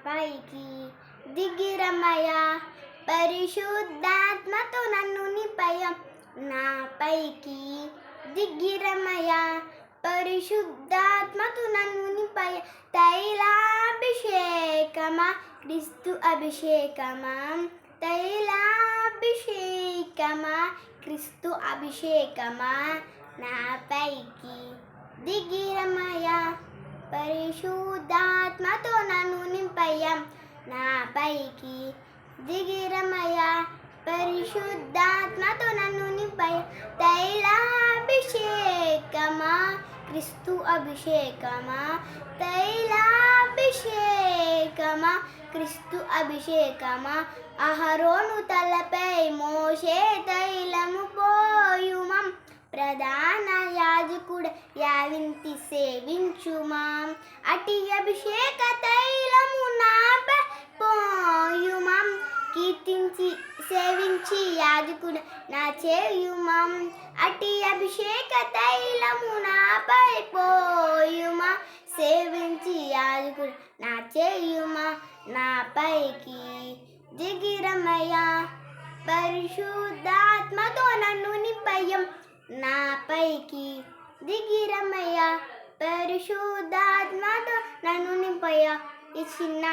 పైకి దిగిరమయ పరిశుద్ధాత్మతో నన్ను నింపయ నా పైకి దిగిరమయ పరిశుద్ధాత్మతో నన్ను నింపయ తైలాభిషేకమా క్రీస్తు అభిషేకమా తైలాభిషేకమా క్రీస్తు అభిషేకమా నా పైకి దిగిరమయ పరిశుద్ధాత్మతో నన్ను నింపయ నా పైకి దిగిరమయ పరిశుద్ధాత్మతో నన్ను నింపయ తైలాభిషేకమా క్రీస్తు అభిషేకమా తైలాభిషేకమా క్రీస్తు అభిషేకమా అహరోను తలపై మోషే తైలము పోయుమం ప్రధాన యాజకుడు యావింతి సేవించుమా అటి అభిషేక తైలము నాపై పోయుమం కీర్తించి సేవించి యాజకుడు నా చేయుమం అటి అభిషేక తైలము నాపై పోయుమా సేవించి యాజకుడు నా చేయుమా నా పైకి దిగిరమయ పరిశుద్ధాత్మతో నన్ను నింపయం నా పైకి దిగిరమయ పరిశుద్ధాత్మతో నన్ను నింపయ ఈ చిన్న